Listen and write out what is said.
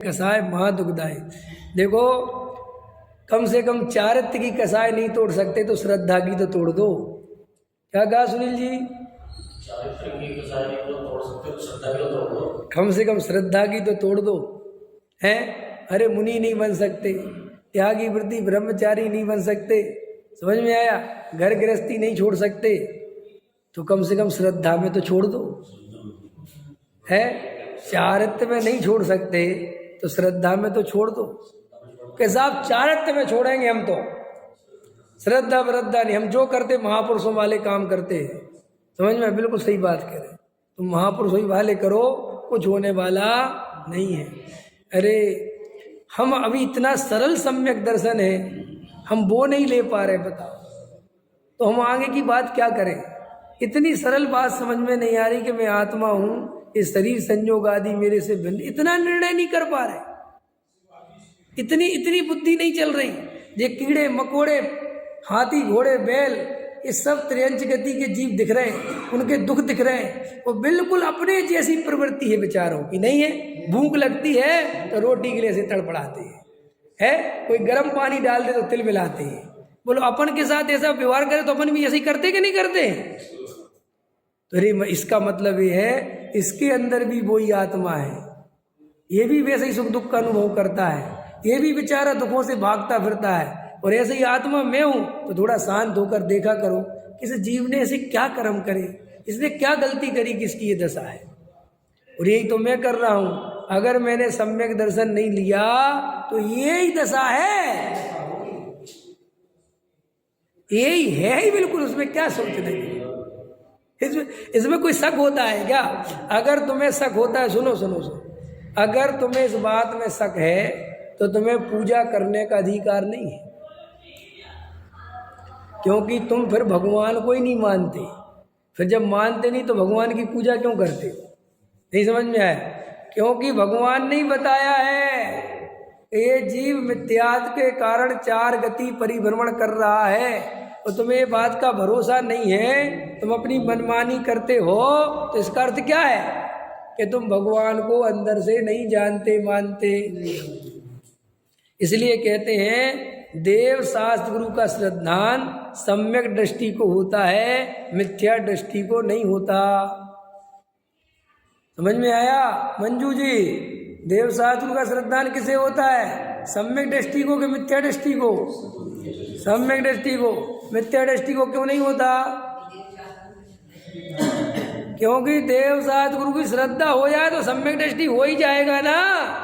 कसाय महादुखदाय। देखो, कम से कम चारित्र की कसाय नहीं तोड़ सकते तो श्रद्धा की तो तोड़ दो। क्या कहा सुनील जी? चारित्र की कसाय नहीं तो तोड़ सकते तो श्रद्धा की तो तोड़ दो। कम से कम श्रद्धा की तो तोड़ दो। हैं? अरे मुनि नहीं बन सकते, त्यागी वृत्ति ब्रह्मचारी नहीं बन सकते, समझ में आया? घर गृहस्थी नहीं छोड़ सकते तो कम से कम श्रद्धा में तो छोड़ दो। है? चारित्र में नहीं छोड़ सकते तो श्रद्धा में तो छोड़ दो। कि साहब चारित्र में छोड़ेंगे हम तो, श्रद्धा वृद्धा नहीं। हम जो करते महापुरुषों वाले काम करते हैं, समझ में? बिल्कुल सही बात कह रहे। तुम महापुरुषों वाले करो, कुछ होने वाला नहीं है। अरे हम अभी इतना सरल सम्यक दर्शन है, हम वो नहीं ले पा रहे, बताओ तो हम आगे की बात क्या करें? इतनी सरल बात समझ में नहीं आ रही कि मैं आत्मा हूं, इस शरीर संयोग आदि मेरे से भिन्न, इतना निर्णय नहीं कर पा रहे, इतनी बुद्धि नहीं चल रही। ये कीड़े मकोड़े, हाथी घोड़े बैल, ये सब त्रियंच गति के जीव दिख रहे हैं, उनके दुख दिख रहे हैं, वो बिल्कुल अपने जैसी प्रवृत्ति है विचारों की, नहीं है? भूख लगती है तो रोटी के लिए से तड़पड़ाते हैं, कोई गर्म पानी डाल दे तो तिल मिलाते हैं। बोलो अपन के साथ ऐसा व्यवहार करे तो अपन भी ऐसे ही करते कि नहीं करते? तो अरे इसका मतलब ये है, इसके अंदर भी वही आत्मा है, ये भी वैसे ही सुख दुख का अनुभव करता है, ये भी बेचारा दुखों से भागता फिरता है, और ऐसे ही आत्मा मैं हूं। तो थोड़ा शांत होकर देखा करो, किस जीव ने ऐसे क्या कर्म करे, इसने क्या गलती करी, किसकी ये दशा है। और यही तो मैं कर रहा हूं। अगर मैंने सम्यक दर्शन नहीं लिया तो यही दशा है, यही है ही बिल्कुल। उसमें क्या सोच रहे? इसमें कोई शक होता है क्या? अगर तुम्हें शक होता है, सुनो, अगर तुम्हें इस बात में शक है तो तुम्हें पूजा करने का अधिकार नहीं है, क्योंकि तुम फिर भगवान को ही नहीं मानते। फिर जब मानते नहीं तो भगवान की पूजा क्यों करते? नहीं समझ में आया? क्योंकि भगवान नहीं बताया है ये जीव मिथ्यात्व के कारण चार गति परिभ्रमण कर रहा है, और तुम्हें ये बात का भरोसा नहीं है, तुम अपनी मनमानी करते हो, तो इसका अर्थ क्या है? कि तुम भगवान को अंदर से नहीं जानते मानते। इसलिए कहते हैं देव शास्त्र गुरु का श्रद्धान सम्यक दृष्टि को होता है, मिथ्या दृष्टि को नहीं होता। समझ में आया मंजू जी? देव शास्त्र गुरु का श्रद्धान किसे होता है? सम्यक दृष्टि को कि मिथ्या दृष्टि को? सम्यक दृष्टि को। मिथ्या दृष्टि को क्यों नहीं होता? क्योंकि देव शास्त्र गुरु की श्रद्धा हो जाए तो सम्यक दृष्टि हो ही जाएगा ना।